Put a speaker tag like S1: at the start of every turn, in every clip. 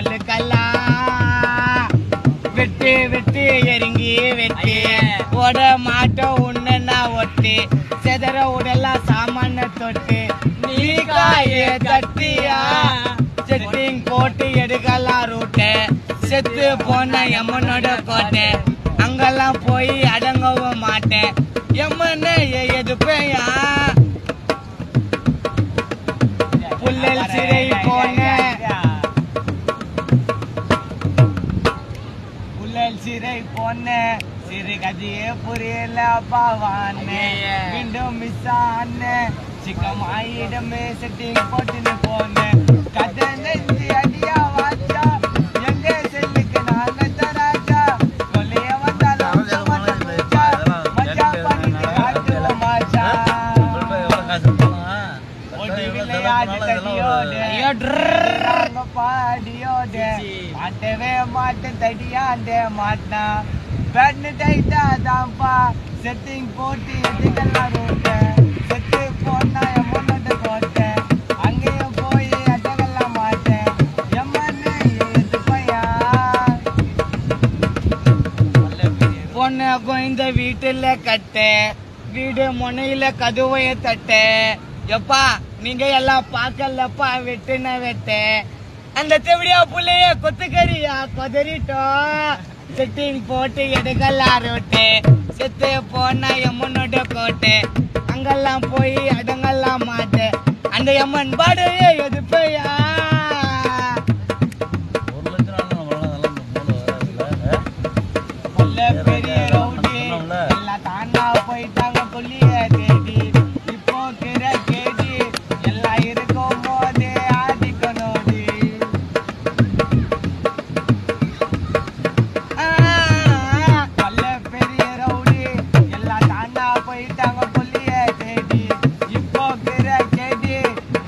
S1: சொல்லுக்கலாம் வெட்டு வெட்டு எரிங்கி வெட்டி ஓட மாட்டோம் உன்ன ஒட்டி செதற உடலாம் சாமான தொட்டு நீ காய தட்டியா செட்டிங் போட்டு எடுக்கலாம் ரூட்டை செத்து போன எம்மனோட கோட்டை அங்கெல்லாம் போய் அடங்கவும் மாட்டேன் எம்மன எதுப்பையா புல்லல் சிறை போன புல்லல் சிறை போன சிறு கதையே புரியல பாவானே மீண்டும் மிஸ் ஆன சிக்கமாயிடமே செட்டிங் போட்டுன்னு போனேன் கதை நெஞ்சு அடியா வாச்சா எங்க செல்லுக்கு நாங்க தராஜா கொலைய வந்தாலும் மச்சா பண்ணிட்டு காட்டுவோம் மாச்சா ஒடி விளையாடு தடியோடு பாடியோடு மாட்டவே மாட்டேன் தடியாண்டே மாட்டா பேட்னு டைட்டா தான்ப்பா செட்டிங் போட்டு எதுக்கெல்லாம் ரோட்டை செட்டு போனா எம்மனோட கோட்டை அங்கேயும் போய் அடங்கெல்லாம் மாட்டேன் எம்மன்னு எது பையா பொண்ணு கோயந்த வீட்டுல கட்ட வீடு முனையில கதுவைய தட்ட எப்பா நீங்க எல்லாம் பாக்கலப்பா வெட்டுன வெட்ட அந்த தெவிடியா புள்ளைய கொத்துக்கறியா கொதறிட்டோம் செட்டிங் போட்டு எடுக்கலாம் ரோட்டு செத்து போனா எம்மனோட கோட்டை அங்கெல்லாம் போய் அடங்கெல்லாம் மாட்டேன் அந்த எம்மன் பாடையே எதுப்பையா பெரிய ரவுடி எல்லாம் தாண்டா போயிட்டாங்க கொல்லிய தேடி இப்போ கிர கேடி எல்லாம் இருக்கும் போதே ஆதிக்கனோடி பெரிய ரவுடி எல்லாம் தாண்டா போயிட்டாங்க கொல்லிய தேடி இப்போ கிர கேடி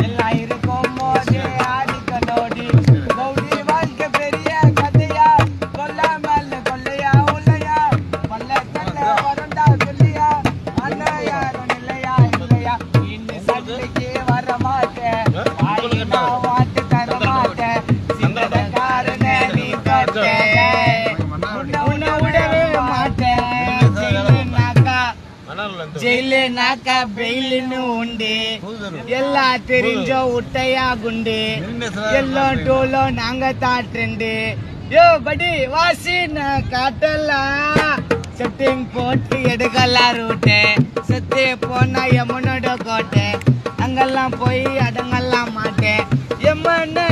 S1: எல்லாம் இருக்கும் போதே ஆதிக்கனோடி ரவுடி வாழ்க்கை பெரிய கதையா கொல்லாமல் கொள்ளையா உள்ளையா பல்ல கல்ல வரண்டா சொல்லியா அண்ணா யாரும் இல்லையா இல்லையா இன்னும் சண்டைக்கு வர மாட்டேன் வாயினா வாட்டு தர மாட்டேன் சின்னதக்காரன நீ கட்டேன் உன்னை விடவே மாட்டேன் ஜெயிலு நாக்கா பெயிலுன்னு உண்டு எல்லாம் தெரிஞ்ச உட்டையா குண்டு எல்லாம் டோலோ நாங்க தாட்டுண்டு யோ படி வாசி நான் காட்டலாம் செட்டிங் போட்டு எடுக்கலாம் ரூட்டு செத்து போனா எம்மனோட கோட்டை அங்கெல்லாம் போய் அடங்கெல்லாம் மாட்டேன் எம்மன்னு